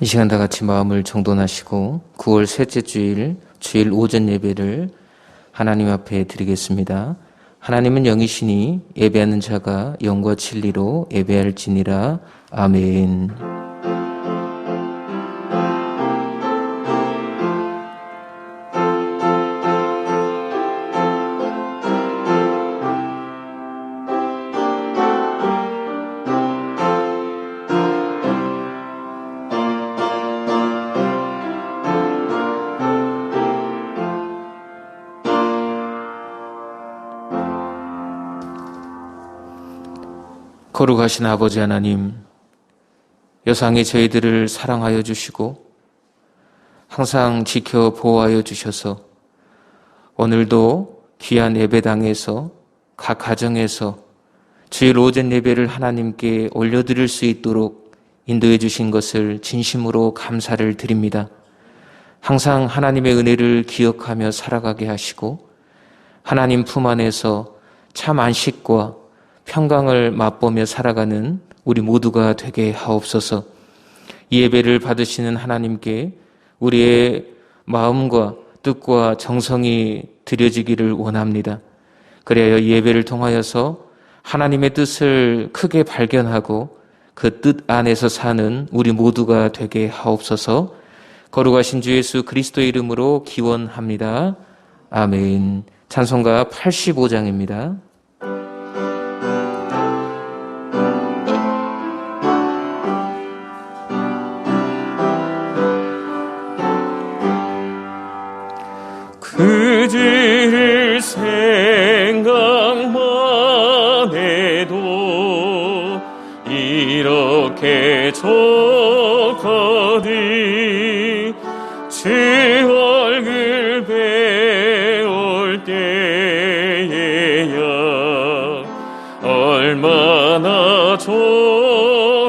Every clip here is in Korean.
이 시간 다 같이 마음을 정돈하시고 9월 셋째 주일 오전 예배를 하나님 앞에 드리겠습니다. 하나님은 영이시니 예배하는 자가 영과 진리로 예배할지니라. 아멘. 거룩하신 아버지 하나님, 여상이 저희들을 사랑하여 주시고 항상 지켜 보호하여 주셔서 오늘도 귀한 예배당에서 각 가정에서 주일 오전 예배를 하나님께 올려드릴 수 있도록 인도해 주신 것을 진심으로 감사를 드립니다. 항상 하나님의 은혜를 기억하며 살아가게 하시고 하나님 품 안에서 참 안식과 평강을 맛보며 살아가는 우리 모두가 되게 하옵소서. 이 예배를 받으시는 하나님께 우리의 마음과 뜻과 정성이 드려지기를 원합니다. 그래야 이 예배를 통하여서 하나님의 뜻을 크게 발견하고 그 뜻 안에서 사는 우리 모두가 되게 하옵소서. 거룩하신 주 예수 그리스도의 이름으로 기원합니다. 아멘. 찬송가 85장입니다. 그지를 생각만 해도 이렇게 좋거든. 주 얼굴 배울 때에야 얼마나 좋으랴.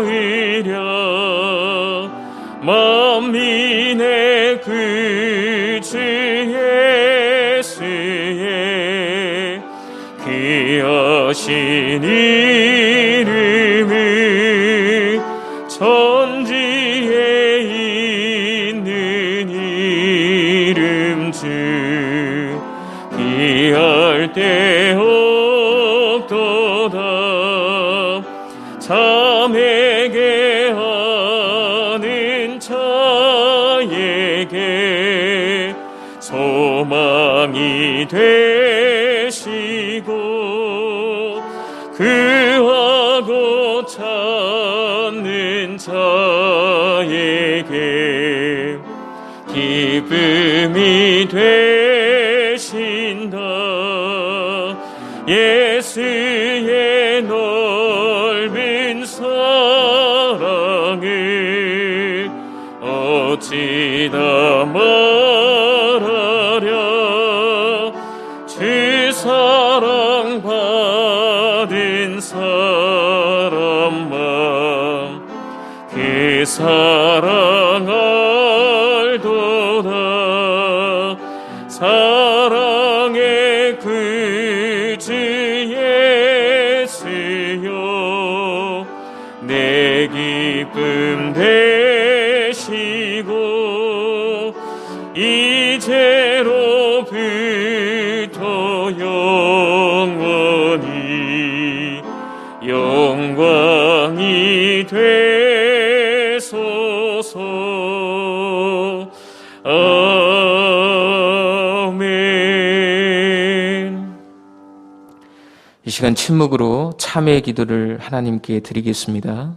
만민의 그 주의 귀하신 이름을 천지에 있는 이름 주 비할 데 없도다. 자매게 하는 자에게 소망이 되시고 그하고 찾는 자에게 기쁨이 되신다. 예수의 넓은 사랑을 어찌다 말하랴. 주 사랑 받은 사람만 그 사랑 알도다. 사랑의 그 주 예수여 내 기쁨 되시고 이제로부터 영원히 영광이 되소서. 아멘. 이 시간 침묵으로 참회의 기도를 하나님께 드리겠습니다.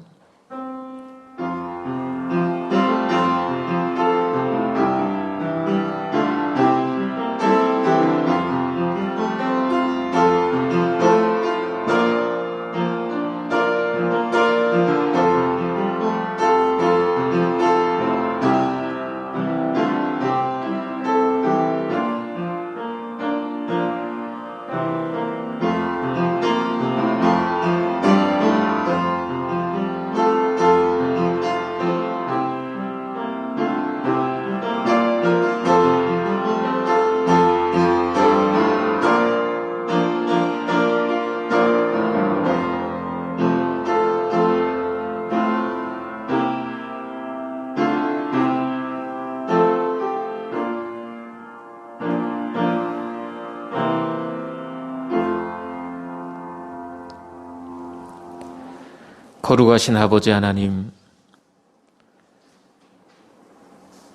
거룩하신 아버지 하나님,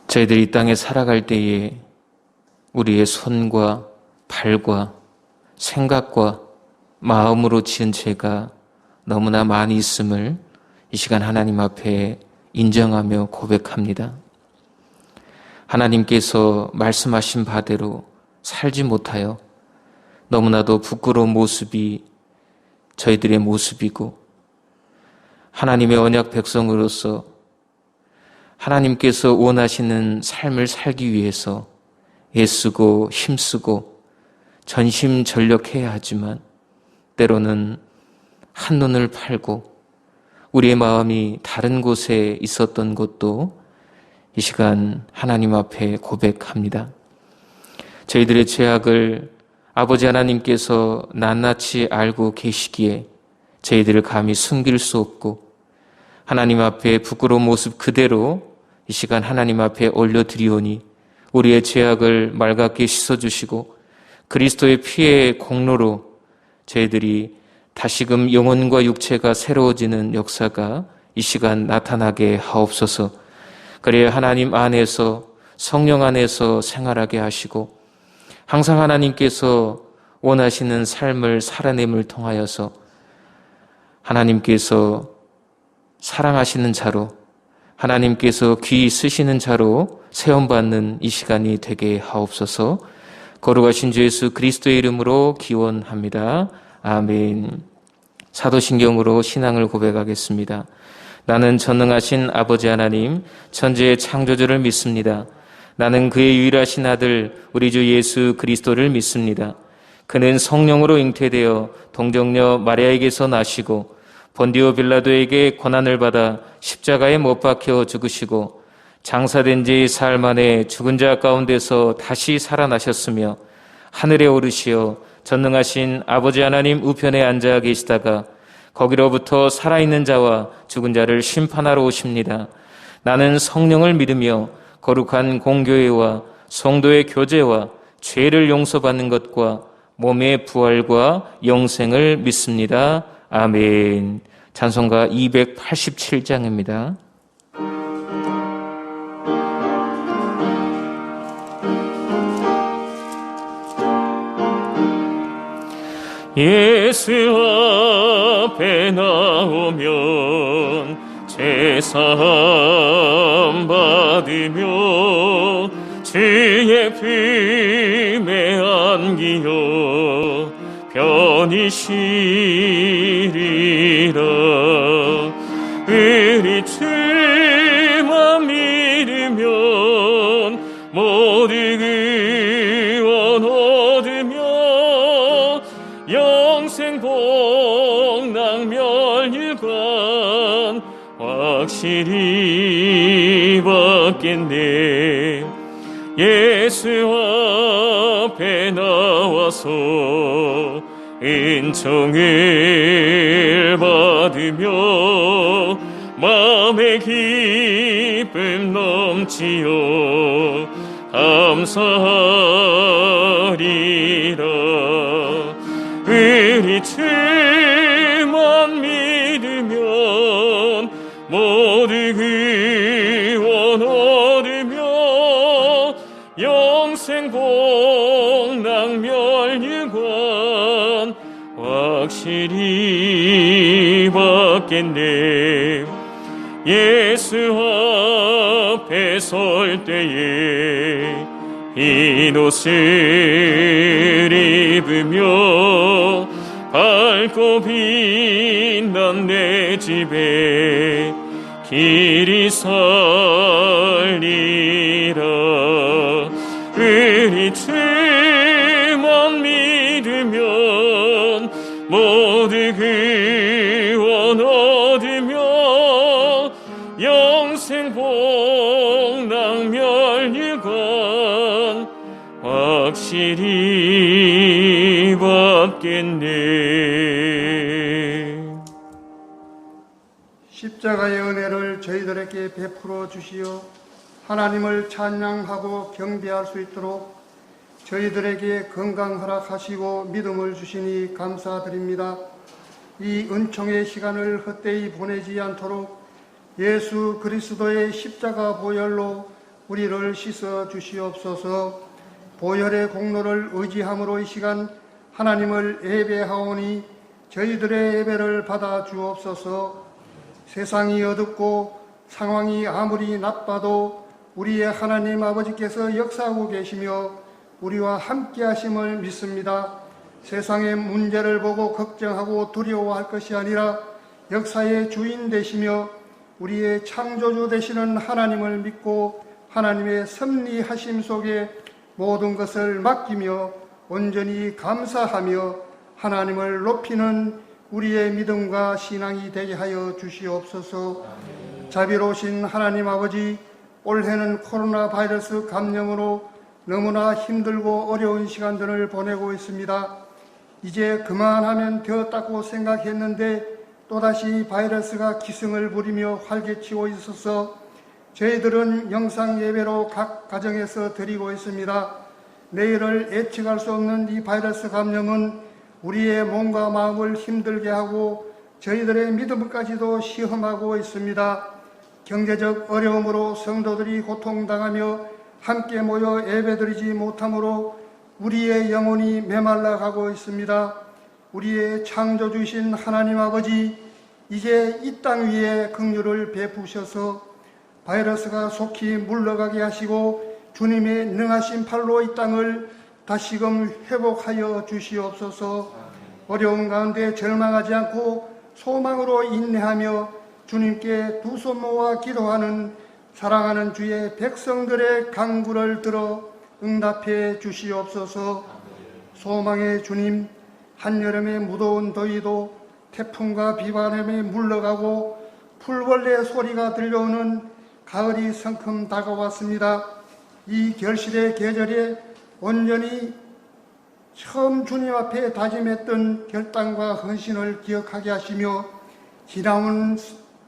저희들이 이 땅에 살아갈 때에 우리의 손과 발과 생각과 마음으로 지은 죄가 너무나 많이 있음을 이 시간 하나님 앞에 인정하며 고백합니다. 하나님께서 말씀하신 바대로 살지 못하여 너무나도 부끄러운 모습이 저희들의 모습이고, 하나님의 언약 백성으로서 하나님께서 원하시는 삶을 살기 위해서 애쓰고 힘쓰고 전심전력해야 하지만 때로는 한눈을 팔고 우리의 마음이 다른 곳에 있었던 것도 이 시간 하나님 앞에 고백합니다. 저희들의 죄악을 아버지 하나님께서 낱낱이 알고 계시기에 저희들을 감히 숨길 수 없고, 하나님 앞에 부끄러운 모습 그대로 이 시간 하나님 앞에 올려드리오니 우리의 죄악을 맑게 씻어주시고 그리스도의 피의 공로로 저희들이 다시금 영혼과 육체가 새로워지는 역사가 이 시간 나타나게 하옵소서. 그래야 하나님 안에서, 성령 안에서 생활하게 하시고 항상 하나님께서 원하시는 삶을 살아냄을 통하여서 하나님께서 사랑하시는 자로, 하나님께서 귀히 쓰시는 자로 세움받는 이 시간이 되게 하옵소서. 거룩하신 주 예수 그리스도의 이름으로 기원합니다. 아멘. 사도신경으로 신앙을 고백하겠습니다. 나는 전능하신 아버지 하나님, 천지의 창조주를 믿습니다. 나는 그의 유일하신 아들 우리 주 예수 그리스도를 믿습니다. 그는 성령으로 잉태되어 동정녀 마리아에게서 나시고 본디오 빌라도에게 고난을 받아 십자가에 못 박혀 죽으시고 장사된 지 사흘 만에 죽은 자 가운데서 다시 살아나셨으며 하늘에 오르시어 전능하신 아버지 하나님 우편에 앉아 계시다가 거기로부터 살아있는 자와 죽은 자를 심판하러 오십니다. 나는 성령을 믿으며 거룩한 공교회와 성도의 교제와 죄를 용서받는 것과 몸의 부활과 영생을 믿습니다. 아멘. 찬송가 287장입니다. 예수 앞에 나오면 제사함 받으며 주의 품에 안기어 편히 쉬리라. 우리 주만 믿으면 모든 구원 얻으며 영생 복락 멸류관 확실히 받겠네. 예수 앞에 나와서 은총을 받으며 마음의 기쁨 넘치어 감사하리라. 우리 주만 믿으면 모든 구원 얻으며 영생 복락 멸류관 확실히 받겠네. 예수 앞에 설 때에 흰 옷을 입으며 밝고 빛난 내 집에 길이 살리라. 우리 주만 믿으면 모든 구원 얻으며 영생 복락 멸류관 확실히 받겠네. 십자가의 은혜를 저희들에게 베풀어 주시어 하나님을 찬양하고 경배할 수 있도록 저희들에게 건강 허락하시고 믿음을 주시니 감사드립니다. 이 은총의 시간을 헛되이 보내지 않도록 예수 그리스도의 십자가 보혈로 우리를 씻어 주시옵소서. 보혈의 공로를 의지함으로 이 시간 하나님을 예배하오니 저희들의 예배를 받아 주옵소서. 세상이 어둡고 상황이 아무리 나빠도 우리의 하나님 아버지께서 역사하고 계시며 우리와 함께 하심을 믿습니다. 세상의 문제를 보고 걱정하고 두려워할 것이 아니라 역사의 주인 되시며 우리의 창조주 되시는 하나님을 믿고 하나님의 섭리하심 속에 모든 것을 맡기며 온전히 감사하며 하나님을 높이는 우리의 믿음과 신앙이 되게 하여 주시옵소서. 자비로우신 하나님 아버지, 올해는 코로나 바이러스 감염으로 너무나 힘들고 어려운 시간들을 보내고 있습니다. 이제 그만하면 되었다고 생각했는데 또다시 바이러스가 기승을 부리며 활개치고 있어서 저희들은 영상 예배로 각 가정에서 드리고 있습니다. 내일을 예측할 수 없는 이 바이러스 감염은 우리의 몸과 마음을 힘들게 하고 저희들의 믿음까지도 시험하고 있습니다. 경제적 어려움으로 성도들이 고통당하며 함께 모여 예배드리지 못함으로 우리의 영혼이 메말라 가고 있습니다. 우리의 창조주신 하나님 아버지, 이제 이 땅 위에 긍휼을 베푸셔서 바이러스가 속히 물러가게 하시고 주님의 능하신 팔로 이 땅을 다시금 회복하여 주시옵소서. 어려운 가운데 절망하지 않고 소망으로 인내하며 주님께 두 손 모아 기도하는 사랑하는 주의 백성들의 간구를 들어 응답해 주시옵소서. 소망의 주님, 한여름의 무더운 더위도 태풍과 비바람에 물러가고 풀벌레 소리가 들려오는 가을이 성큼 다가왔습니다. 이 결실의 계절에 온전히 처음 주님 앞에 다짐했던 결단과 헌신을 기억하게 하시며 지나온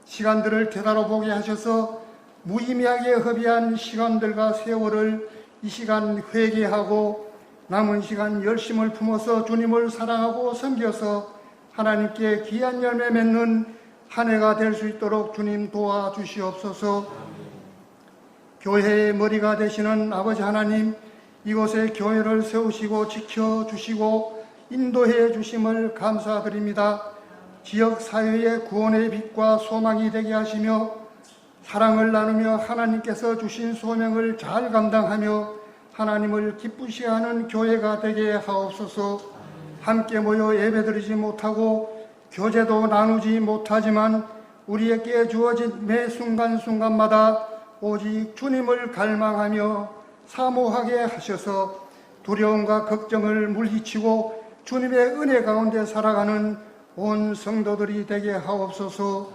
시간들을 되돌아보게 하셔서 무의미하게 허비한 시간들과 세월을 이 시간 회개하고 남은 시간 열심을 품어서 주님을 사랑하고 섬겨서 하나님께 귀한 열매 맺는 한 해가 될 수 있도록 주님 도와주시옵소서. 교회의 머리가 되시는 아버지 하나님, 이곳에 교회를 세우시고 지켜주시고 인도해 주심을 감사드립니다. 지역 사회의 구원의 빛과 소망이 되게 하시며 사랑을 나누며 하나님께서 주신 소명을 잘 감당하며 하나님을 기쁘시게 하는 교회가 되게 하옵소서. 함께 모여 예배드리지 못하고 교제도 나누지 못하지만 우리에게 주어진 매 순간순간마다 오직 주님을 갈망하며 사모하게 하셔서 두려움과 걱정을 물리치고 주님의 은혜 가운데 살아가는 온 성도들이 되게 하옵소서.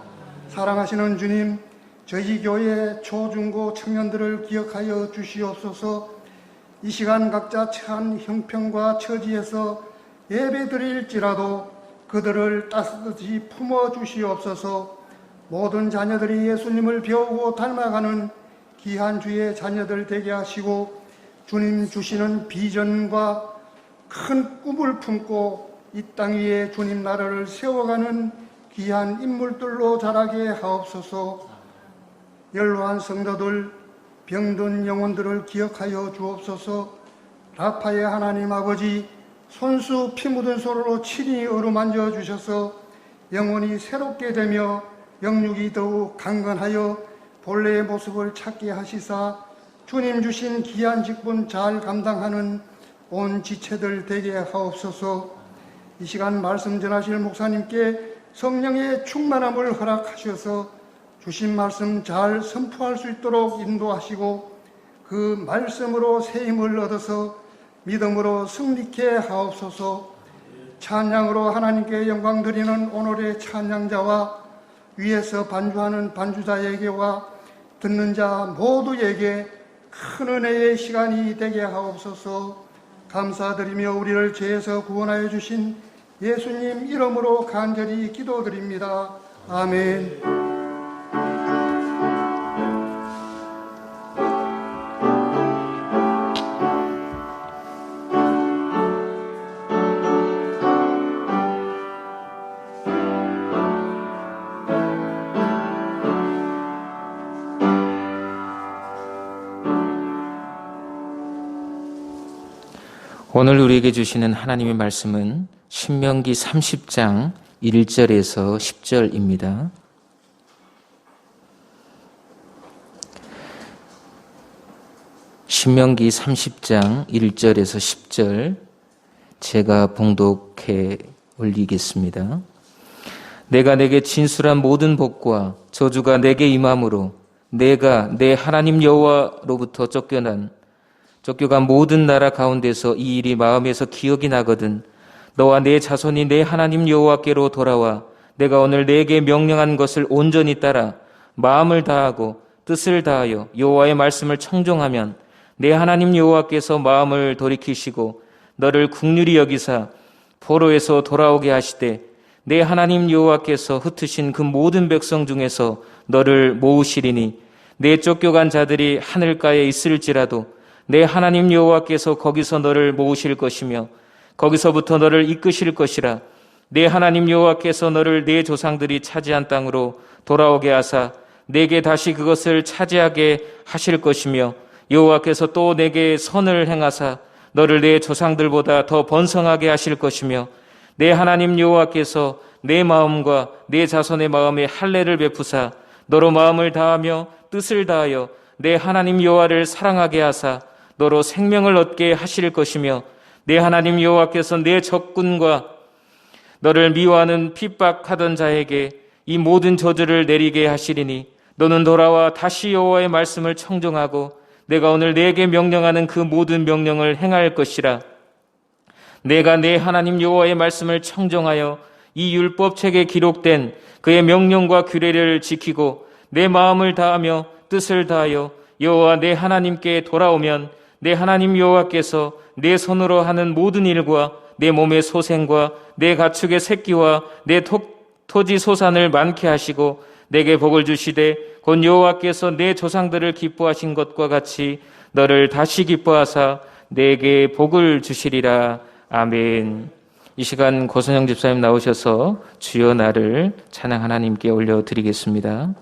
사랑하시는 주님, 저희 교회 초중고 청년들을 기억하여 주시옵소서. 이 시간 각자 처한 형편과 처지에서 예배드릴지라도 그들을 따뜻이 품어주시옵소서. 모든 자녀들이 예수님을 배우고 닮아가는 귀한 주의 자녀들 되게 하시고 주님 주시는 비전과 큰 꿈을 품고 이 땅 위에 주님 나라를 세워가는 귀한 인물들로 자라게 하옵소서. 연로한 성도들, 병든 영혼들을 기억하여 주옵소서. 라파의 하나님 아버지, 손수 피 묻은 손으로 친히 어루만져 주셔서 영혼이 새롭게 되며 영육이 더욱 강건하여 본래의 모습을 찾게 하시사 주님 주신 귀한 직분 잘 감당하는 온 지체들 되게 하옵소서. 이 시간 말씀 전하실 목사님께 성령의 충만함을 허락하셔서 주신 말씀 잘 선포할 수 있도록 인도하시고 그 말씀으로 새 힘을 얻어서 믿음으로 승리케 하옵소서. 찬양으로 하나님께 영광 드리는 오늘의 찬양자와 위에서 반주하는 반주자에게와 듣는 자 모두에게 큰 은혜의 시간이 되게 하옵소서. 감사드리며 우리를 죄에서 구원하여 주신 예수님 이름으로 간절히 기도드립니다. 아멘. 오늘 우리에게 주시는 하나님의 말씀은 신명기 30장 1절에서 10절입니다. 신명기 30장 1절에서 10절 제가 봉독해 올리겠습니다. 내가 내게 진술한 모든 복과 저주가 내게 임함으로 내가 내 하나님 여호와로부터 쫓겨간 모든 나라 가운데서 이 일이 마음에서 기억이 나거든 너와 내 자손이 내 하나님 여호와께로 돌아와 내가 오늘 내게 명령한 것을 온전히 따라 마음을 다하고 뜻을 다하여 여호와의 말씀을 청종하면 내 하나님 여호와께서 마음을 돌이키시고 너를 긍휼히 여기사 포로에서 돌아오게 하시되 내 하나님 여호와께서 흩으신 그 모든 백성 중에서 너를 모으시리니 내 쫓겨간 자들이 하늘가에 있을지라도 내 하나님 여호와께서 거기서 너를 모으실 것이며 거기서부터 너를 이끄실 것이라. 내 하나님 여호와께서 너를 내 조상들이 차지한 땅으로 돌아오게 하사 내게 다시 그것을 차지하게 하실 것이며 여호와께서 또 내게 선을 행하사 너를 내 조상들보다 더 번성하게 하실 것이며 내 하나님 여호와께서 내 마음과 내 자손의 마음에 할례를 베푸사 너로 마음을 다하며 뜻을 다하여 내 하나님 여호와를 사랑하게 하사 너로 생명을 얻게 하실 것이며 내 하나님 여호와께서 내 적군과 너를 미워하는 핍박하던 자에게 이 모든 저주를 내리게 하시리니 너는 돌아와 다시 여호와의 말씀을 청종하고 내가 오늘 내게 명령하는 그 모든 명령을 행할 것이라. 내가 내 하나님 여호와의 말씀을 청종하여 이 율법책에 기록된 그의 명령과 규례를 지키고 내 마음을 다하며 뜻을 다하여 여호와 내 하나님께 돌아오면 내 하나님 여호와께서 내 손으로 하는 모든 일과 내 몸의 소생과 내 가축의 새끼와 내 토지 소산을 많게 하시고 내게 복을 주시되 곧 여호와께서 내 조상들을 기뻐하신 것과 같이 너를 다시 기뻐하사 내게 복을 주시리라. 아멘. 이 시간 고선영 집사님 나오셔서 주여 나를 찬양 하나님께 올려드리겠습니다.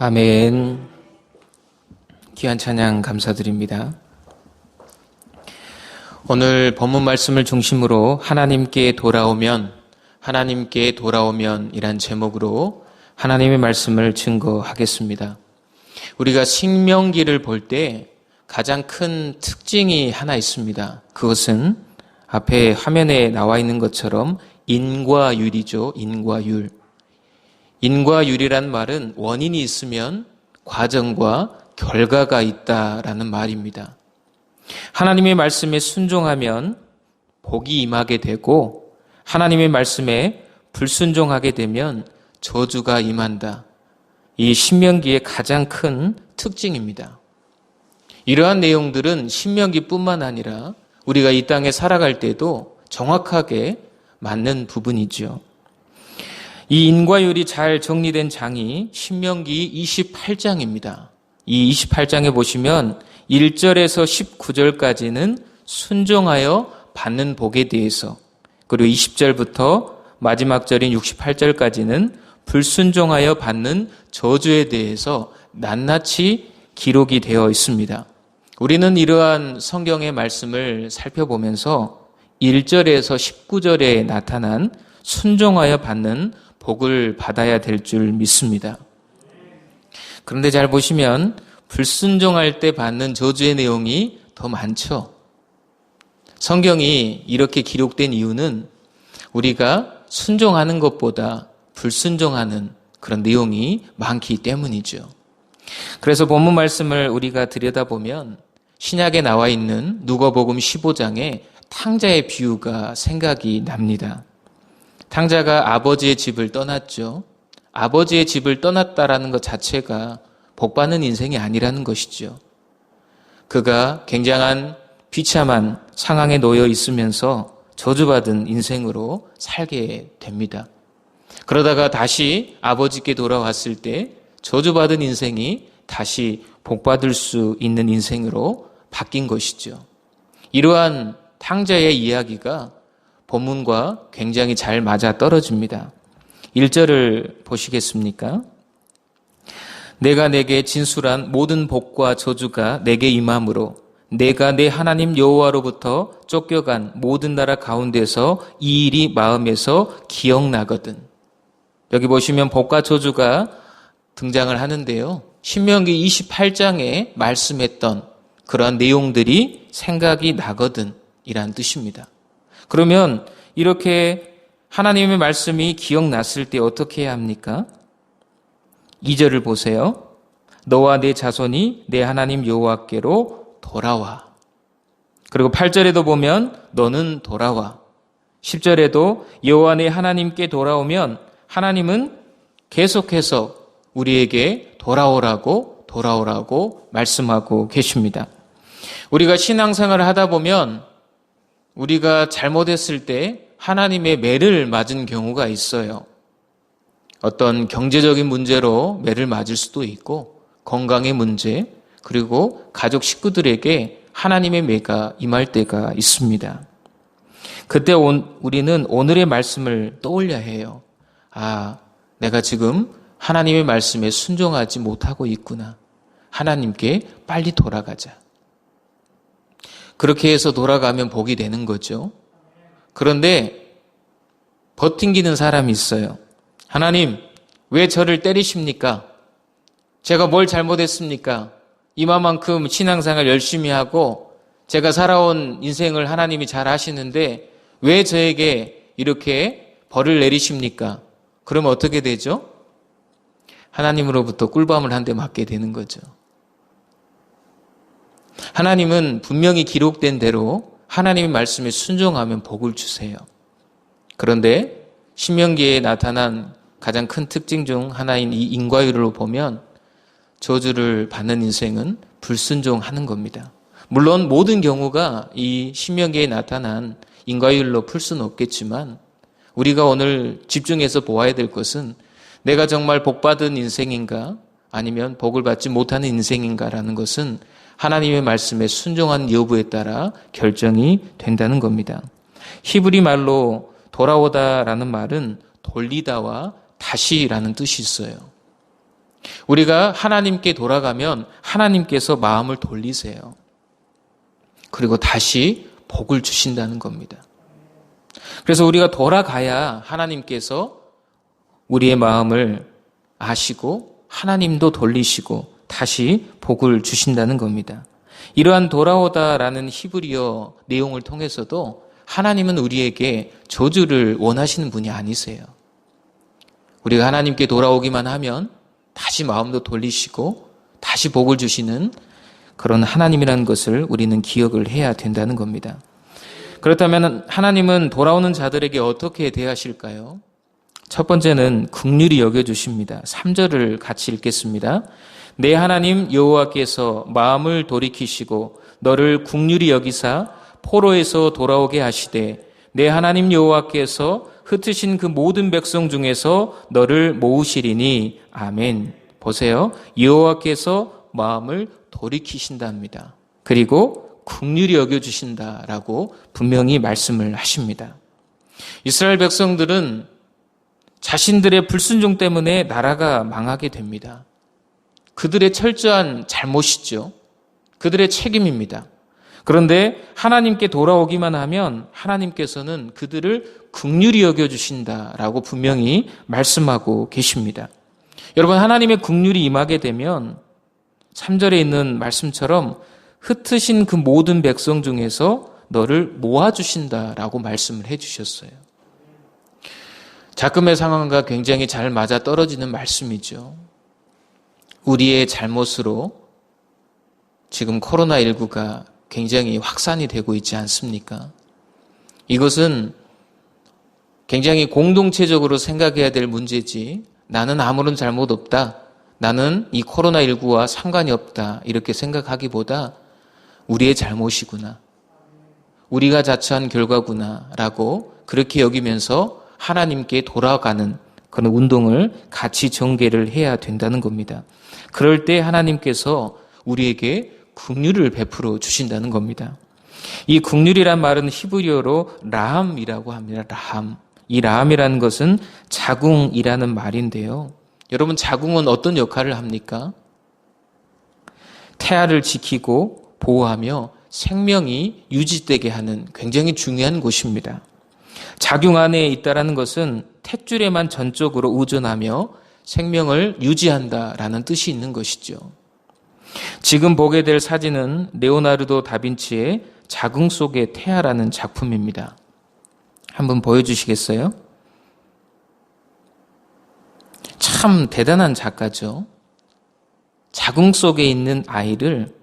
아멘. 귀한 찬양 감사드립니다. 오늘 본문 말씀을 중심으로 하나님께 돌아오면 이란 제목으로 하나님의 말씀을 증거하겠습니다. 우리가 신명기를 볼 때 가장 큰 특징이 하나 있습니다. 그것은 앞에 화면에 나와 있는 것처럼 인과율이죠. 인과율. 인과율이란 말은 원인이 있으면 과정과 결과가 있다라는 말입니다. 하나님의 말씀에 순종하면 복이 임하게 되고 하나님의 말씀에 불순종하게 되면 저주가 임한다. 이 신명기의 가장 큰 특징입니다. 이러한 내용들은 신명기뿐만 아니라 우리가 이 땅에 살아갈 때도 정확하게 맞는 부분이죠. 이 인과율이 잘 정리된 장이 신명기 28장입니다. 이 28장에 보시면 1절에서 19절까지는 순종하여 받는 복에 대해서, 그리고 20절부터 마지막 절인 68절까지는 불순종하여 받는 저주에 대해서 낱낱이 기록이 되어 있습니다. 우리는 이러한 성경의 말씀을 살펴보면서 1절에서 19절에 나타난 순종하여 받는 복을 받아야 될 줄 믿습니다. 그런데 잘 보시면 불순종할 때 받는 저주의 내용이 더 많죠. 성경이 이렇게 기록된 이유는 우리가 순종하는 것보다 불순종하는 그런 내용이 많기 때문이죠. 그래서 본문 말씀을 우리가 들여다보면 신약에 나와 있는 누가복음 15장에 탕자의 비유가 생각이 납니다. 탕자가 아버지의 집을 떠났죠. 아버지의 집을 떠났다라는 것 자체가 복받는 인생이 아니라는 것이죠. 그가 굉장한 비참한 상황에 놓여 있으면서 저주받은 인생으로 살게 됩니다. 그러다가 다시 아버지께 돌아왔을 때 저주받은 인생이 다시 복받을 수 있는 인생으로 바뀐 것이죠. 이러한 탕자의 이야기가 본문과 굉장히 잘 맞아 떨어집니다. 1절을 보시겠습니까? 내가 내게 진술한 모든 복과 저주가 내게 임함으로 내가 내 하나님 여호와로부터 쫓겨간 모든 나라 가운데서 이 일이 마음에서 기억나거든. 여기 보시면 복과 저주가 등장을 하는데요. 신명기 28장에 말씀했던 그러한 내용들이 생각이 나거든 이란 뜻입니다. 그러면 이렇게 하나님의 말씀이 기억났을 때 어떻게 해야 합니까? 2절을 보세요. 너와 내 자손이 내 하나님 여호와께로 돌아와. 그리고 8절에도 보면 너는 돌아와. 10절에도 여호와 내 하나님께 돌아오면 하나님은 계속해서 우리에게 돌아오라고 말씀하고 계십니다. 우리가 신앙생활을 하다 보면 우리가 잘못했을 때 하나님의 매를 맞은 경우가 있어요. 어떤 경제적인 문제로 매를 맞을 수도 있고 건강의 문제, 그리고 가족 식구들에게 하나님의 매가 임할 때가 있습니다. 그때 우리는 오늘의 말씀을 떠올려야 해요. 아, 내가 지금 하나님의 말씀에 순종하지 못하고 있구나. 하나님께 빨리 돌아가자. 그렇게 해서 돌아가면 복이 되는 거죠. 그런데 버팅기는 사람이 있어요. 하나님, 왜 저를 때리십니까? 제가 뭘 잘못했습니까? 이만큼 신앙생활 열심히 하고 제가 살아온 인생을 하나님이 잘 아시는데 왜 저에게 이렇게 벌을 내리십니까? 그러면 어떻게 되죠? 하나님으로부터 꿀밤을 한 대 맞게 되는 거죠. 하나님은 분명히 기록된 대로 하나님의 말씀에 순종하면 복을 주세요. 그런데 신명기에 나타난 가장 큰 특징 중 하나인 이 인과율로 보면 저주를 받는 인생은 불순종하는 겁니다. 물론 모든 경우가 이 신명기에 나타난 인과율로 풀 수는 없겠지만 우리가 오늘 집중해서 보아야 될 것은 내가 정말 복받은 인생인가 아니면 복을 받지 못하는 인생인가라는 것은 하나님의 말씀에 순종한 여부에 따라 결정이 된다는 겁니다. 히브리 말로 돌아오다라는 말은 돌리다와 다시라는 뜻이 있어요. 우리가 하나님께 돌아가면 하나님께서 마음을 돌리세요. 그리고 다시 복을 주신다는 겁니다. 그래서 우리가 돌아가야 하나님께서 우리의 마음을 아시고 하나님도 돌리시고 다시 복을 주신다는 겁니다. 이러한 돌아오다라는 히브리어 내용을 통해서도 하나님은 우리에게 저주를 원하시는 분이 아니세요. 우리가 하나님께 돌아오기만 하면 다시 마음도 돌리시고 다시 복을 주시는 그런 하나님이라는 것을 우리는 기억을 해야 된다는 겁니다. 그렇다면 하나님은 돌아오는 자들에게 어떻게 대하실까요? 첫 번째는 긍휼히 여겨주십니다. 3절을 같이 읽겠습니다. 내 하나님 여호와께서 마음을 돌이키시고 너를 긍휼히 여기사 포로에서 돌아오게 하시되 내 하나님 여호와께서 흩으신 그 모든 백성 중에서 너를 모으시리니 아멘. 보세요. 여호와께서 마음을 돌이키신답니다. 그리고 긍휼히 여겨주신다라고 분명히 말씀을 하십니다. 이스라엘 백성들은 자신들의 불순종 때문에 나라가 망하게 됩니다. 그들의 철저한 잘못이죠. 그들의 책임입니다. 그런데 하나님께 돌아오기만 하면 하나님께서는 그들을 긍휼히 여겨주신다라고 분명히 말씀하고 계십니다. 여러분, 하나님의 긍휼이 임하게 되면 3절에 있는 말씀처럼 흩으신 그 모든 백성 중에서 너를 모아주신다라고 말씀을 해주셨어요. 작금의 상황과 굉장히 잘 맞아 떨어지는 말씀이죠. 우리의 잘못으로 지금 코로나19가 굉장히 확산이 되고 있지 않습니까? 이것은 굉장히 공동체적으로 생각해야 될 문제지, 나는 아무런 잘못 없다, 나는 이 코로나19와 상관이 없다, 이렇게 생각하기보다 우리의 잘못이구나, 우리가 자처한 결과구나 라고 그렇게 여기면서 하나님께 돌아가는 그런 운동을 같이 전개를 해야 된다는 겁니다. 그럴 때 하나님께서 우리에게 긍휼을 베풀어 주신다는 겁니다. 이 긍휼이란 말은 히브리어로 라함이라고 합니다. 라함. 이 라함이라는 것은 자궁이라는 말인데요. 여러분, 자궁은 어떤 역할을 합니까? 태아를 지키고 보호하며 생명이 유지되게 하는 굉장히 중요한 곳입니다. 자궁 안에 있다라는 것은 탯줄에만 전적으로 의존하며 생명을 유지한다라는 뜻이 있는 것이죠. 지금 보게 될 사진은 레오나르도 다빈치의 자궁 속의 태아라는 작품입니다. 한번 보여주시겠어요? 참 대단한 작가죠. 자궁 속에 있는 아이를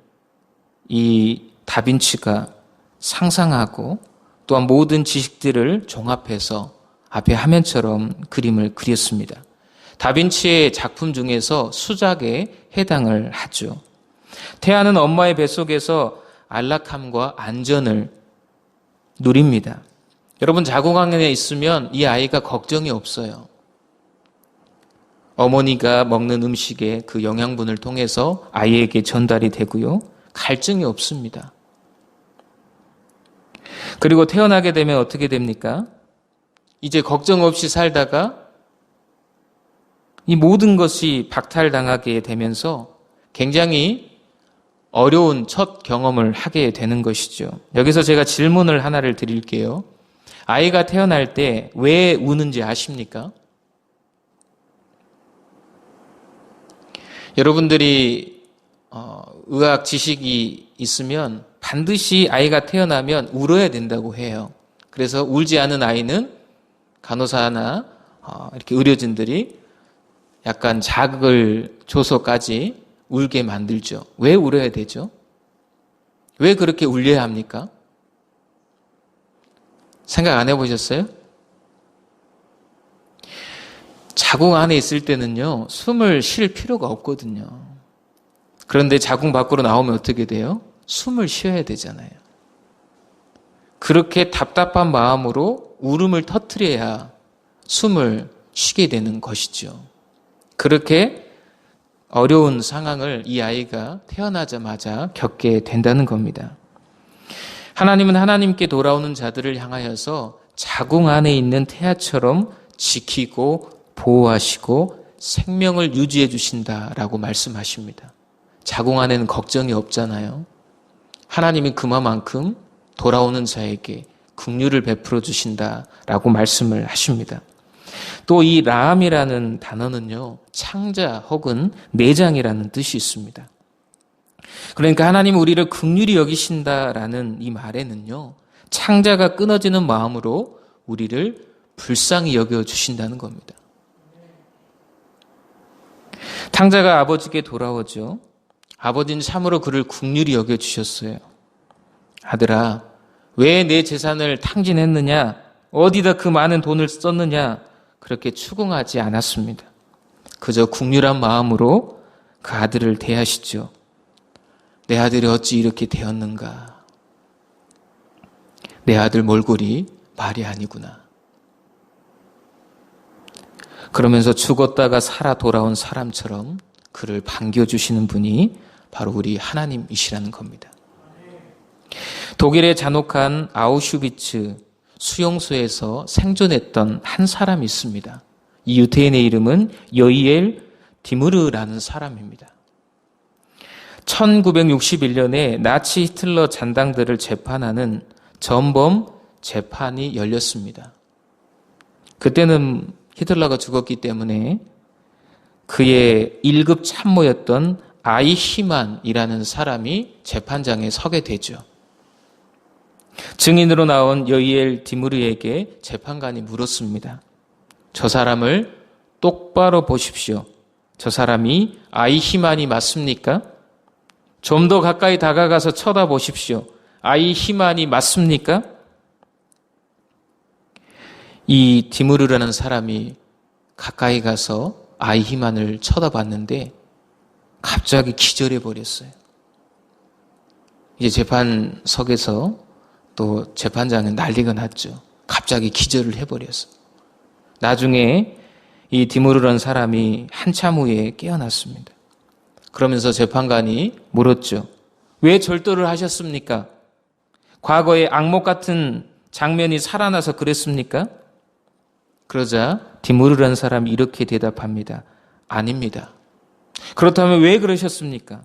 이 다빈치가 상상하고 또한 모든 지식들을 종합해서 앞에 화면처럼 그림을 그렸습니다. 다빈치의 작품 중에서 수작에 해당을 하죠. 태아는 엄마의 뱃속에서 안락함과 안전을 누립니다. 여러분, 자궁 안에 있으면 이 아이가 걱정이 없어요. 어머니가 먹는 음식의 그 영양분을 통해서 아이에게 전달이 되고요. 갈증이 없습니다. 그리고 태어나게 되면 어떻게 됩니까? 이제 걱정 없이 살다가 이 모든 것이 박탈당하게 되면서 굉장히 어려운 첫 경험을 하게 되는 것이죠. 여기서 제가 질문을 하나를 드릴게요. 아이가 태어날 때 왜 우는지 아십니까? 여러분들이 의학 지식이 있으면 반드시 아이가 태어나면 울어야 된다고 해요. 그래서 울지 않은 아이는 간호사나 이렇게 의료진들이 약간 자극을 줘서까지 울게 만들죠. 왜 울어야 되죠? 왜 그렇게 울려야 합니까? 생각 안 해보셨어요? 자궁 안에 있을 때는요, 숨을 쉴 필요가 없거든요. 그런데 자궁 밖으로 나오면 어떻게 돼요? 숨을 쉬어야 되잖아요. 그렇게 답답한 마음으로 울음을 터뜨려야 숨을 쉬게 되는 것이죠. 그렇게 어려운 상황을 이 아이가 태어나자마자 겪게 된다는 겁니다. 하나님은 하나님께 돌아오는 자들을 향하여서 자궁 안에 있는 태아처럼 지키고 보호하시고 생명을 유지해 주신다라고 말씀하십니다. 자궁 안에는 걱정이 없잖아요. 하나님이 그만큼 돌아오는 자에게 긍휼을 베풀어 주신다라고 말씀을 하십니다. 또 이 라함이라는 단어는요, 창자 혹은 내장이라는 뜻이 있습니다. 그러니까 하나님 우리를 긍휼히 여기신다라는 이 말에는요, 창자가 끊어지는 마음으로 우리를 불쌍히 여겨주신다는 겁니다. 탕자가 아버지께 돌아오죠. 아버지는 참으로 그를 긍휼히 여겨주셨어요. 아들아, 왜 내 재산을 탕진했느냐? 어디다 그 많은 돈을 썼느냐? 그렇게 추궁하지 않았습니다. 그저 긍휼한 마음으로 그 아들을 대하시죠. 내 아들이 어찌 이렇게 되었는가? 내 아들 몰골이 말이 아니구나. 그러면서 죽었다가 살아 돌아온 사람처럼 그를 반겨주시는 분이 바로 우리 하나님이시라는 겁니다. 독일의 잔혹한 아우슈비츠 수용소에서 생존했던 한 사람이 있습니다. 이 유태인의 이름은 여이엘 디무르라는 사람입니다. 1961년에 나치 히틀러 잔당들을 재판하는 전범 재판이 열렸습니다. 그때는 히틀러가 죽었기 때문에 그의 1급 참모였던 아이히만이라는 사람이 재판장에 서게 되죠. 증인으로 나온 여이엘 디무르에게 재판관이 물었습니다. 저 사람을 똑바로 보십시오. 저 사람이 아이히만이 맞습니까? 좀 더 가까이 다가가서 쳐다보십시오. 아이히만이 맞습니까? 이 디무르라는 사람이 가까이 가서 아이히만을 쳐다봤는데 갑자기 기절해 버렸어요. 이제 재판석에서 또 재판장은 난리가 났죠. 갑자기 기절을 해버렸어. 나중에 이 디무르라는 사람이 한참 후에 깨어났습니다. 그러면서 재판관이 물었죠. 왜 절도를 하셨습니까? 과거에 악몽 같은 장면이 살아나서 그랬습니까? 그러자 디무르라는 사람이 이렇게 대답합니다. 아닙니다. 그렇다면 왜 그러셨습니까?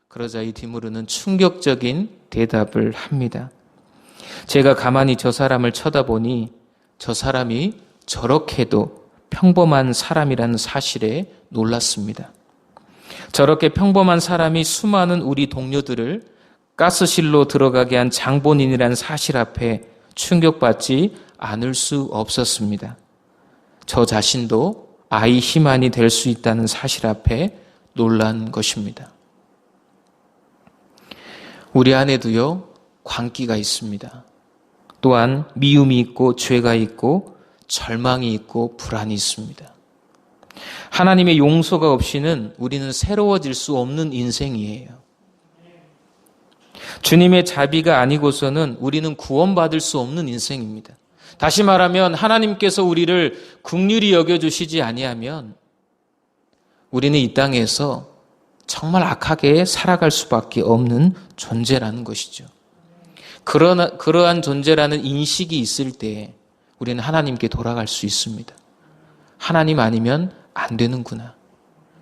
그러자 이 디무르는 충격적인 대답을 합니다. 제가 가만히 저 사람을 쳐다보니 저 사람이 저렇게도 평범한 사람이라는 사실에 놀랐습니다. 저렇게 평범한 사람이 수많은 우리 동료들을 가스실로 들어가게 한 장본인이라는 사실 앞에 충격받지 않을 수 없었습니다. 저 자신도 아이히만이 될 수 있다는 사실 앞에 놀란 것입니다. 우리 안에도요, 광기가 있습니다. 또한 미움이 있고 죄가 있고 절망이 있고 불안이 있습니다. 하나님의 용서가 없이는 우리는 새로워질 수 없는 인생이에요. 주님의 자비가 아니고서는 우리는 구원받을 수 없는 인생입니다. 다시 말하면 하나님께서 우리를 긍휼히 여겨주시지 아니하면 우리는 이 땅에서 정말 악하게 살아갈 수밖에 없는 존재라는 것이죠. 그러한 존재라는 인식이 있을 때 우리는 하나님께 돌아갈 수 있습니다. 하나님 아니면 안 되는구나.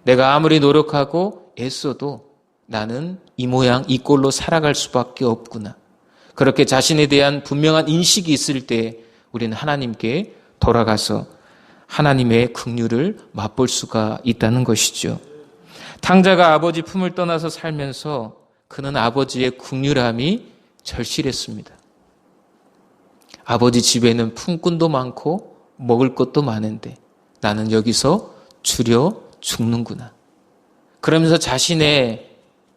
내가 아무리 노력하고 애써도 나는 이 모양 이 꼴로 살아갈 수밖에 없구나. 그렇게 자신에 대한 분명한 인식이 있을 때 우리는 하나님께 돌아가서 하나님의 긍휼을 맛볼 수가 있다는 것이죠. 탕자가 아버지 품을 떠나서 살면서 그는 아버지의 긍휼함이 절실했습니다. 아버지 집에는 품꾼도 많고 먹을 것도 많은데 나는 여기서 주려 죽는구나. 그러면서 자신의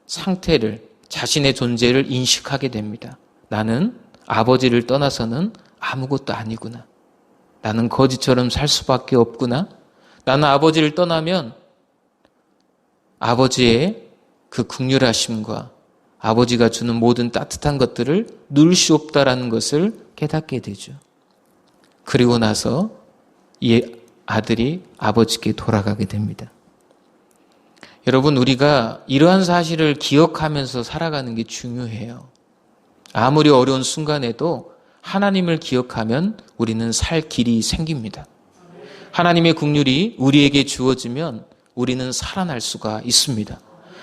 상태를, 자신의 존재를 인식하게 됩니다. 나는 아버지를 떠나서는 아무것도 아니구나. 나는 거지처럼 살 수밖에 없구나. 나는 아버지를 떠나면 아버지의 그 긍휼하심과 아버지가 주는 모든 따뜻한 것들을 누릴 수 없다라는 것을 깨닫게 되죠. 그리고 나서 이 아들이 아버지께 돌아가게 됩니다. 여러분, 우리가 이러한 사실을 기억하면서 살아가는 게 중요해요. 아무리 어려운 순간에도 하나님을 기억하면 우리는 살 길이 생깁니다. 하나님의 긍휼이 우리에게 주어지면 우리는 살아날 수가 있습니다.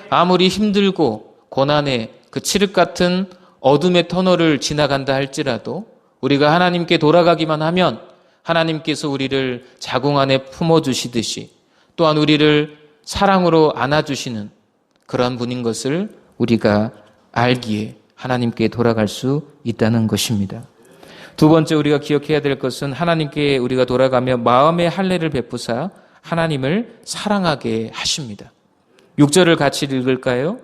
아무리 힘들고 고난의 그 칠흑 같은 어둠의 터널을 지나간다 할지라도 우리가 하나님께 돌아가기만 하면 하나님께서 우리를 자궁 안에 품어주시듯이 또한 우리를 사랑으로 안아주시는 그러한 분인 것을 우리가 알기에 하나님께 돌아갈 수 있다는 것입니다. 두 번째 우리가 기억해야 될 것은 하나님께 우리가 돌아가며 마음의 할례를 베푸사 하나님을 사랑하게 하십니다. 6절을 같이 읽을까요?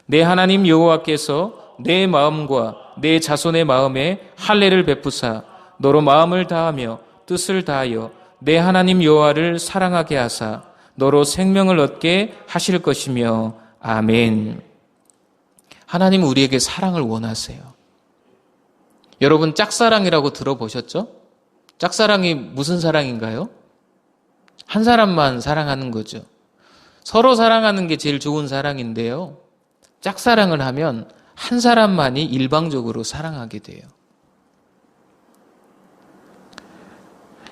내 하나님 여호와께서 내 마음과 내 자손의 마음에 할례를 베푸사 너로 마음을 다하며 뜻을 다하여 내 하나님 여호와를 사랑하게 하사 너로 생명을 얻게 하실 것이며 아멘. 하나님은 우리에게 사랑을 원하세요. 여러분 짝사랑이라고 들어보셨죠? 짝사랑이 무슨 사랑인가요? 한 사람만 사랑하는 거죠. 서로 사랑하는 게 제일 좋은 사랑인데요. 짝사랑을 하면 한 사람만이 일방적으로 사랑하게 돼요.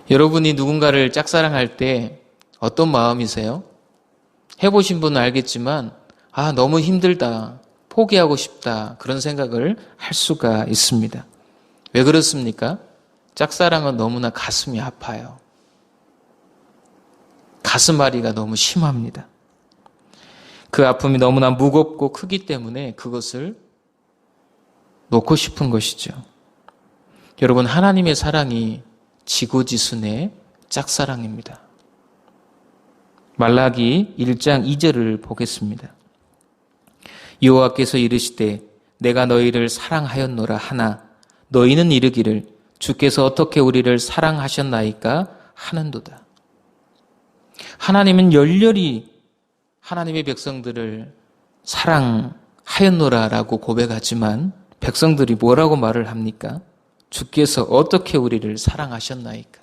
여러분이 누군가를 짝사랑할 때 어떤 마음이세요? 해보신 분은 알겠지만 너무 힘들다, 포기하고 싶다 그런 생각을 할 수가 있습니다. 왜 그렇습니까? 짝사랑은 너무나 가슴이 아파요. 가슴앓이가 너무 심합니다. 그 아픔이 너무나 무겁고 크기 때문에 그것을 놓고 싶은 것이죠. 여러분 하나님의 사랑이 지고지순의 짝사랑입니다. 말라기 1장 2절을 보겠습니다. 여호와께서 이르시되 내가 너희를 사랑하였노라 하나 너희는 이르기를 주께서 어떻게 우리를 사랑하셨나이까 하는도다. 하나님은 열렬히 하나님의 백성들을 사랑하였노라라고 고백하지만 백성들이 뭐라고 말을 합니까? 주께서 어떻게 우리를 사랑하셨나이까?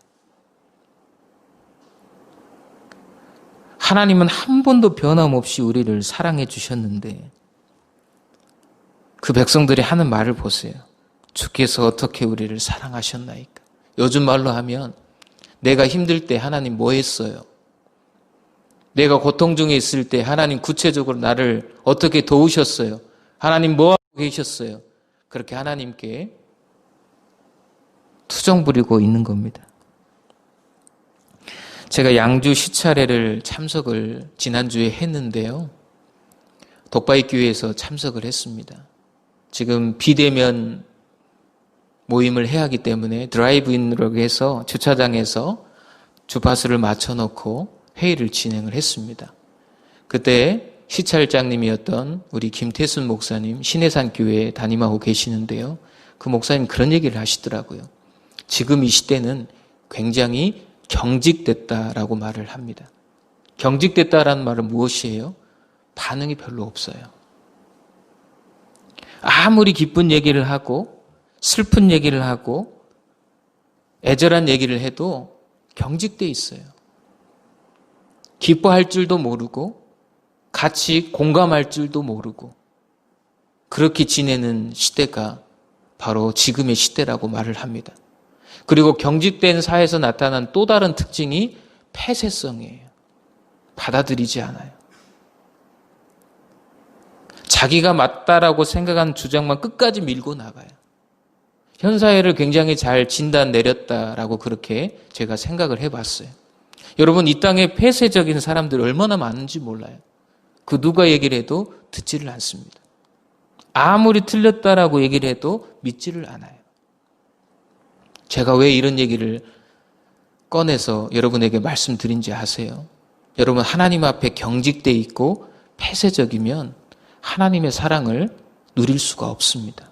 하나님은 한 번도 변함없이 우리를 사랑해 주셨는데 그 백성들이 하는 말을 보세요. 주께서 어떻게 우리를 사랑하셨나이까? 요즘 말로 하면 내가 힘들 때 하나님 뭐 했어요? 내가 고통 중에 있을 때 하나님 구체적으로 나를 어떻게 도우셨어요? 하나님 뭐 하고 계셨어요? 그렇게 하나님께 투정 부리고 있는 겁니다. 제가 양주 시차례를 참석을 지난주에 했는데요. 독바이교회에서 참석을 했습니다. 지금 비대면 모임을 해야 하기 때문에 드라이브인으로 해서 주차장에서 주파수를 맞춰놓고 회의를 진행을 했습니다. 그때 시찰장님이었던 우리 김태순 목사님 신해산 교회에 담임하고 계시는데요. 그 목사님 그런 얘기를 하시더라고요. 지금 이 시대는 굉장히 경직됐다라고 말을 합니다. 경직됐다라는 말은 무엇이에요? 반응이 별로 없어요. 아무리 기쁜 얘기를 하고 슬픈 얘기를 하고 애절한 얘기를 해도 경직돼 있어요. 기뻐할 줄도 모르고 같이 공감할 줄도 모르고 그렇게 지내는 시대가 바로 지금의 시대라고 말을 합니다. 그리고 경직된 사회에서 나타난 또 다른 특징이 폐쇄성이에요. 받아들이지 않아요. 자기가 맞다라고 생각한 주장만 끝까지 밀고 나가요. 현 사회를 굉장히 잘 진단 내렸다라고 그렇게 제가 생각을 해봤어요. 여러분 이 땅에 폐쇄적인 사람들이 얼마나 많은지 몰라요. 그 누가 얘기를 해도 듣지를 않습니다. 아무리 틀렸다라고 얘기를 해도 믿지를 않아요. 제가 왜 이런 얘기를 꺼내서 여러분에게 말씀드린지 아세요? 여러분 하나님 앞에 경직돼 있고 폐쇄적이면 하나님의 사랑을 누릴 수가 없습니다.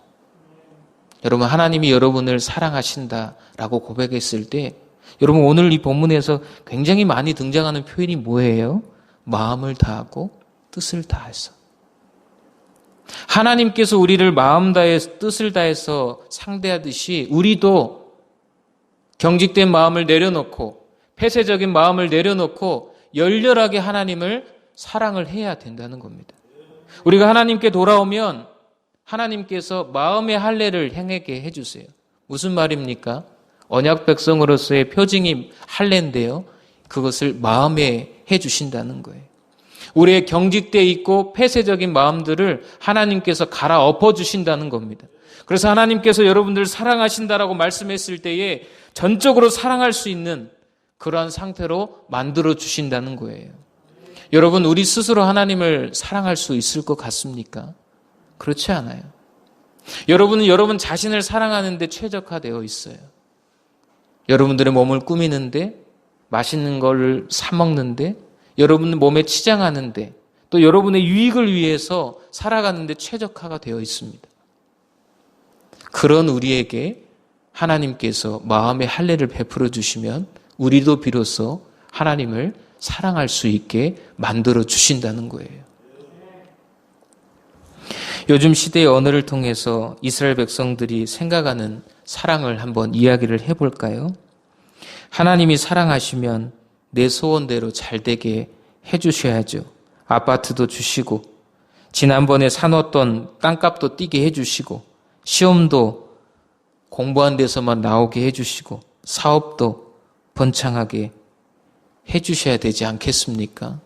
여러분 하나님이 여러분을 사랑하신다라고 고백했을 때 여러분 오늘 이 본문에서 굉장히 많이 등장하는 표현이 뭐예요? 마음을 다하고 뜻을 다해서. 하나님께서 우리를 마음 다해서 뜻을 다해서 상대하듯이 우리도 경직된 마음을 내려놓고 폐쇄적인 마음을 내려놓고 열렬하게 하나님을 사랑을 해야 된다는 겁니다. 우리가 하나님께 돌아오면 하나님께서 마음의 할례를 행하게 해주세요. 무슨 말입니까? 언약 백성으로서의 표징이 할례인데요. 그것을 마음에 해주신다는 거예요. 우리의 경직되어 있고 폐쇄적인 마음들을 하나님께서 갈아엎어 주신다는 겁니다. 그래서 하나님께서 여러분들을 사랑하신다라고 말씀했을 때에 전적으로 사랑할 수 있는 그러한 상태로 만들어 주신다는 거예요. 여러분, 우리 스스로 하나님을 사랑할 수 있을 것 같습니까? 그렇지 않아요. 여러분은 여러분 자신을 사랑하는데 최적화되어 있어요. 여러분들의 몸을 꾸미는데, 맛있는 걸 사 먹는데, 여러분 몸에 치장하는데, 또 여러분의 유익을 위해서 살아가는데 최적화가 되어 있습니다. 그런 우리에게 하나님께서 마음의 할례를 베풀어 주시면 우리도 비로소 하나님을 사랑할 수 있게 만들어 주신다는 거예요. 요즘 시대의 언어를 통해서 이스라엘 백성들이 생각하는 사랑을 한번 이야기를 해볼까요? 하나님이 사랑하시면 내 소원대로 잘 되게 해주셔야죠. 아파트도 주시고, 지난번에 사놓았던 땅값도 뛰게 해주시고, 시험도 공부한 데서만 나오게 해주시고, 사업도 번창하게 해주셔야 되지 않겠습니까?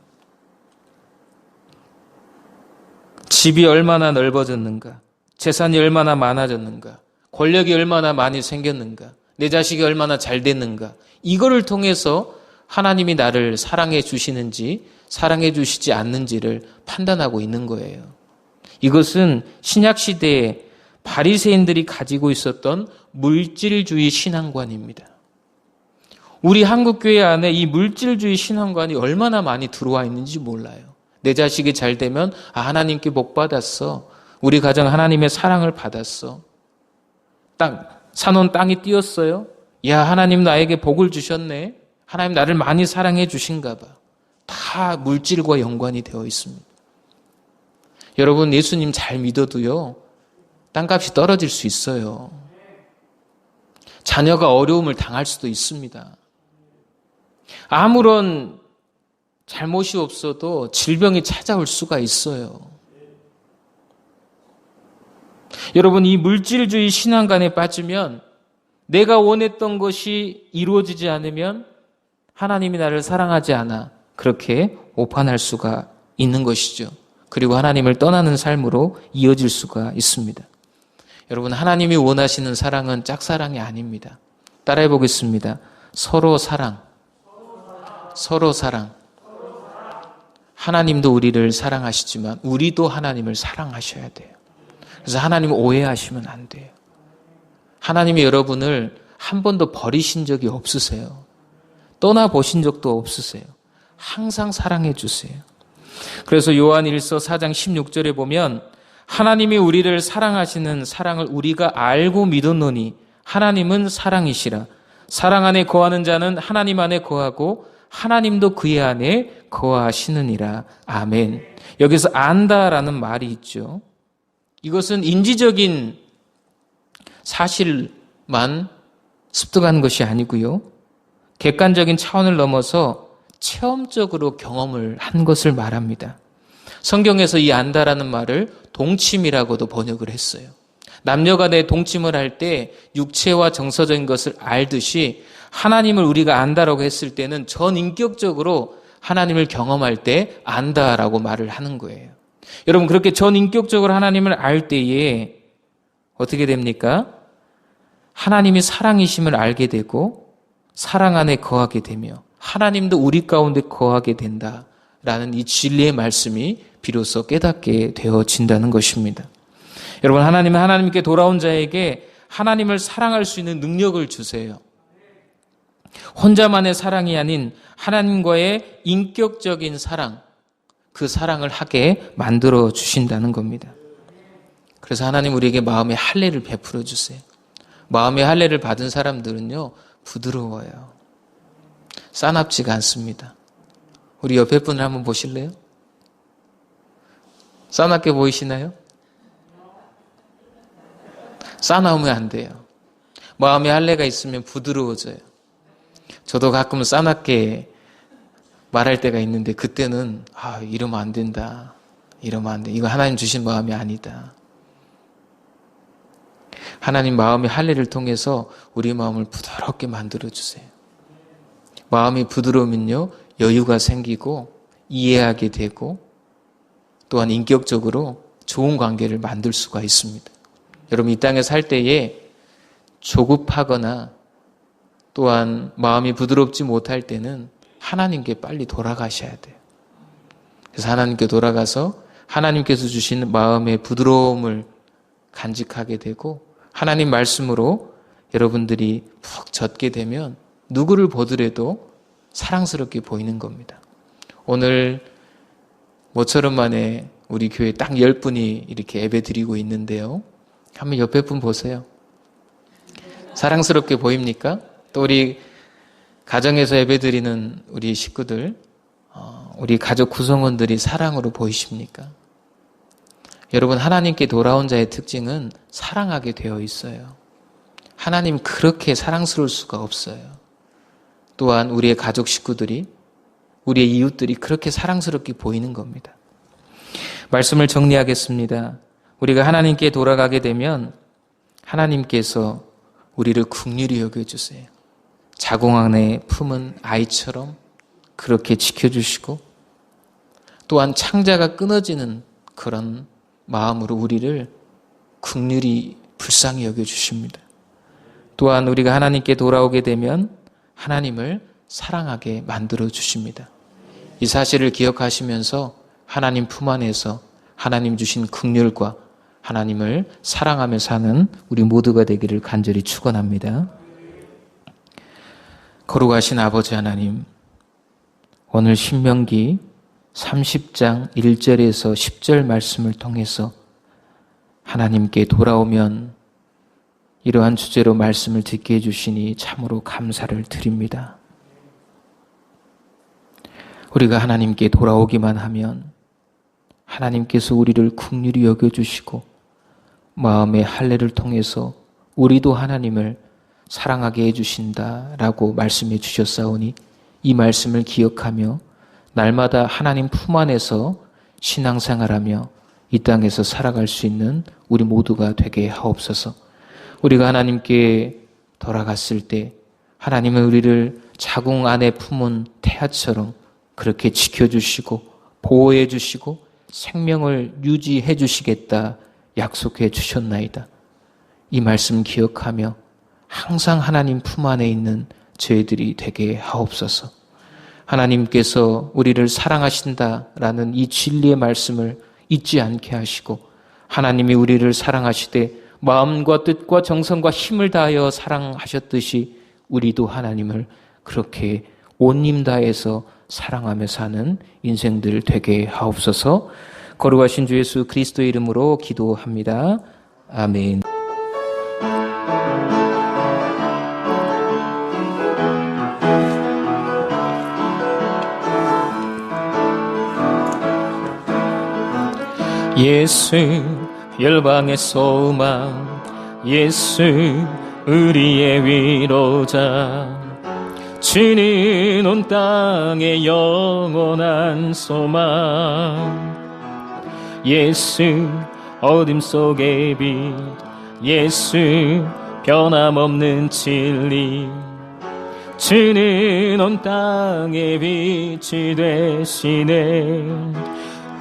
집이 얼마나 넓어졌는가, 재산이 얼마나 많아졌는가, 권력이 얼마나 많이 생겼는가, 내 자식이 얼마나 잘 됐는가, 이거를 통해서 하나님이 나를 사랑해 주시는지 사랑해 주시지 않는지를 판단하고 있는 거예요. 이것은 신약시대에 바리새인들이 가지고 있었던 물질주의 신앙관입니다. 우리 한국교회 안에 이 물질주의 신앙관이 얼마나 많이 들어와 있는지 몰라요. 내 자식이 잘 되면 하나님께 복 받았어. 우리 가정 하나님의 사랑을 받았어. 사놓은 땅이 띄었어요. 야, 하나님 나에게 복을 주셨네. 하나님 나를 많이 사랑해 주신가 봐. 다 물질과 연관이 되어 있습니다. 여러분, 예수님 잘 믿어도요, 땅값이 떨어질 수 있어요. 자녀가 어려움을 당할 수도 있습니다. 아무런 잘못이 없어도 질병이 찾아올 수가 있어요. 여러분, 이 물질주의 신앙관에 빠지면 내가 원했던 것이 이루어지지 않으면 하나님이 나를 사랑하지 않아, 그렇게 오판할 수가 있는 것이죠. 그리고 하나님을 떠나는 삶으로 이어질 수가 있습니다. 여러분, 하나님이 원하시는 사랑은 짝사랑이 아닙니다. 따라해 보겠습니다. 서로 사랑. 서로 사랑. 하나님도 우리를 사랑하시지만 우리도 하나님을 사랑하셔야 돼요. 그래서 하나님 오해하시면 안 돼요. 하나님이 여러분을 한 번도 버리신 적이 없으세요. 떠나보신 적도 없으세요. 항상 사랑해 주세요. 그래서 요한 1서 4장 16절에 보면 하나님이 우리를 사랑하시는 사랑을 우리가 알고 믿었노니 하나님은 사랑이시라. 사랑 안에 거하는 자는 하나님 안에 거하고 하나님도 그의 안에 거하시느니라. 아멘. 여기서 안다라는 말이 있죠. 이것은 인지적인 사실만 습득하는 것이 아니고요. 객관적인 차원을 넘어서 체험적으로 경험을 한 것을 말합니다. 성경에서 이 안다라는 말을 동침이라고도 번역을 했어요. 남녀간에 동침을 할 때 육체와 정서적인 것을 알듯이 하나님을 우리가 안다라고 했을 때는 전인격적으로 하나님을 경험할 때 안다라고 말을 하는 거예요. 여러분, 그렇게 전인격적으로 하나님을 알 때에 어떻게 됩니까? 하나님이 사랑이심을 알게 되고 사랑 안에 거하게 되며 하나님도 우리 가운데 거하게 된다라는 이 진리의 말씀이 비로소 깨닫게 되어진다는 것입니다. 여러분, 하나님은 하나님께 돌아온 자에게 하나님을 사랑할 수 있는 능력을 주세요. 혼자만의 사랑이 아닌 하나님과의 인격적인 사랑, 그 사랑을 하게 만들어 주신다는 겁니다. 그래서 하나님 우리에게 마음의 할례를 베풀어 주세요. 마음의 할례를 받은 사람들은요, 부드러워요. 싸납지가 않습니다. 우리 옆에 분을 한번 보실래요? 싸납게 보이시나요? 싸나우면 안 돼요. 마음의 할례가 있으면 부드러워져요. 저도 가끔 싸납게 말할 때가 있는데 그때는 이러면 안 된다. 이러면 안 돼. 이거 하나님 주신 마음이 아니다. 하나님 마음의 할례를 통해서 우리 마음을 부드럽게 만들어주세요. 마음이 부드러우면요, 여유가 생기고 이해하게 되고 또한 인격적으로 좋은 관계를 만들 수가 있습니다. 여러분, 이 땅에 살 때에 조급하거나 또한 마음이 부드럽지 못할 때는 하나님께 빨리 돌아가셔야 돼요. 그래서 하나님께 돌아가서 하나님께서 주신 마음의 부드러움을 간직하게 되고 하나님 말씀으로 여러분들이 푹 젖게 되면 누구를 보더라도 사랑스럽게 보이는 겁니다. 오늘 모처럼 만에 우리 교회 딱 10분이 이렇게 예배 드리고 있는데요. 한번 옆에 분 보세요. 사랑스럽게 보입니까? 또 우리 가정에서 예배 드리는 우리 식구들, 우리 가족 구성원들이 사랑으로 보이십니까? 여러분, 하나님께 돌아온 자의 특징은 사랑하게 되어 있어요. 하나님 그렇게 사랑스러울 수가 없어요. 또한 우리의 가족 식구들이, 우리의 이웃들이 그렇게 사랑스럽게 보이는 겁니다. 말씀을 정리하겠습니다. 우리가 하나님께 돌아가게 되면 하나님께서 우리를 긍휼히 여겨주세요. 자궁 안에 품은 아이처럼 그렇게 지켜주시고 또한 창자가 끊어지는 그런 마음으로 우리를 긍휼히 불쌍히 여겨주십니다. 또한 우리가 하나님께 돌아오게 되면 하나님을 사랑하게 만들어주십니다. 이 사실을 기억하시면서 하나님 품 안에서 하나님 주신 긍휼과 하나님을 사랑하며 사는 우리 모두가 되기를 간절히 축원합니다. 거룩하신 아버지 하나님, 오늘 신명기 30장 1절에서 10절 말씀을 통해서 하나님께 돌아오면 이러한 주제로 말씀을 듣게 해주시니 참으로 감사를 드립니다. 우리가 하나님께 돌아오기만 하면 하나님께서 우리를 긍휼히 여겨주시고 마음의 할례를 통해서 우리도 하나님을 사랑하게 해주신다라고 말씀해 주셨사오니 이 말씀을 기억하며 날마다 하나님 품 안에서 신앙생활하며 이 땅에서 살아갈 수 있는 우리 모두가 되게 하옵소서. 우리가 하나님께 돌아갔을 때 하나님은 우리를 자궁 안에 품은 태아처럼 그렇게 지켜주시고 보호해 주시고 생명을 유지해 주시겠다 약속해 주셨나이다. 이 말씀 기억하며 항상 하나님 품 안에 있는 저희들이 되게 하옵소서. 하나님께서 우리를 사랑하신다라는 이 진리의 말씀을 잊지 않게 하시고 하나님이 우리를 사랑하시되 마음과 뜻과 정성과 힘을 다하여 사랑하셨듯이 우리도 하나님을 그렇게 온 힘 다해서 사랑하며 사는 인생들 되게 하옵소서. 거룩하신 주 예수 그리스도의 이름으로 기도합니다. 아멘. 예수 열방의 소망, 예수 우리의 위로자, 주는 온 땅의 영원한 소망. 예수 어둠 속의 빛, 예수 변함없는 진리, 주는 온 땅의 빛이 되시네.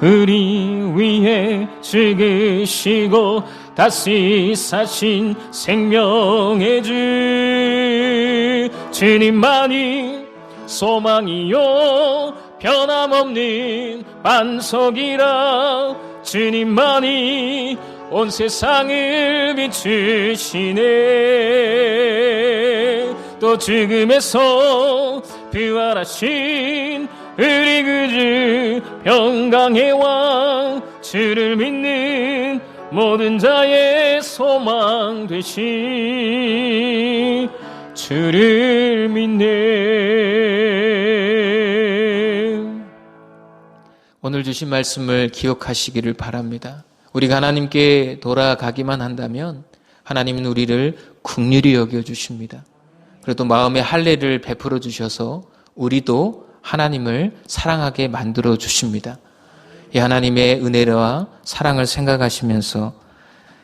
우리 위해 죽으시고 다시 사신 생명의 주, 주님만이 소망이요 변함없는 반석이라. 주님만이 온 세상을 비추시네. 또 죽음에서 부활하신 우리 구주 평강의 왕, 주를 믿는 모든 자의 소망 되신 주를 믿네. 오늘 주신 말씀을 기억하시기를 바랍니다. 우리가 하나님께 돌아가기만 한다면 하나님은 우리를 긍휼히 여겨주십니다. 그래도 마음의 할례를 베풀어 주셔서 우리도 하나님을 사랑하게 만들어 주십니다. 이 하나님의 은혜와 사랑을 생각하시면서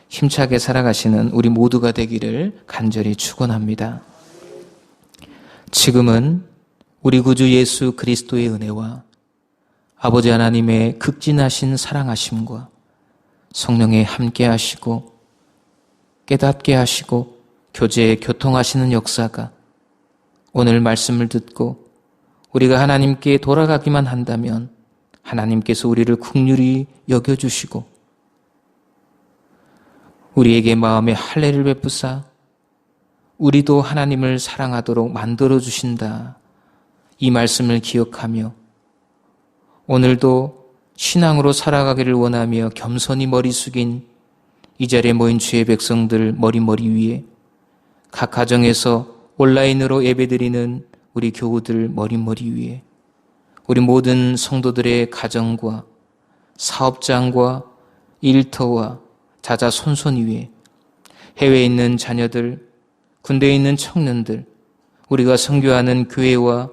힘차게 살아가시는 우리 모두가 되기를 간절히 축원합니다. 지금은 우리 구주 예수 그리스도의 은혜와 아버지 하나님의 극진하신 사랑하심과 성령의 함께 하시고 깨닫게 하시고 교통하시는 역사가 오늘 말씀을 듣고 우리가 하나님께 돌아가기만 한다면 하나님께서 우리를 긍휼히 여겨주시고 우리에게 마음의 할례를 베푸사 우리도 하나님을 사랑하도록 만들어주신다. 이 말씀을 기억하며 오늘도 신앙으로 살아가기를 원하며 겸손히 머리 숙인 이 자리에 모인 주의 백성들 머리 위에 각 가정에서 온라인으로 예배드리는 우리 교우들 머리 위에 우리 모든 성도들의 가정과 사업장과 일터와 자자손손 위에 해외에 있는 자녀들, 군대에 있는 청년들, 우리가 선교하는 교회와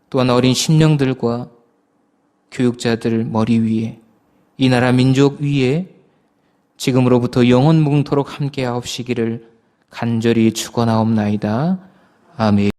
또한 어린 심령들과 교육자들 머리 위에 이 나라 민족 위에 지금으로부터 영원 뭉토록 함께 하옵시기를 간절히 축원하옵나이다. 아멘.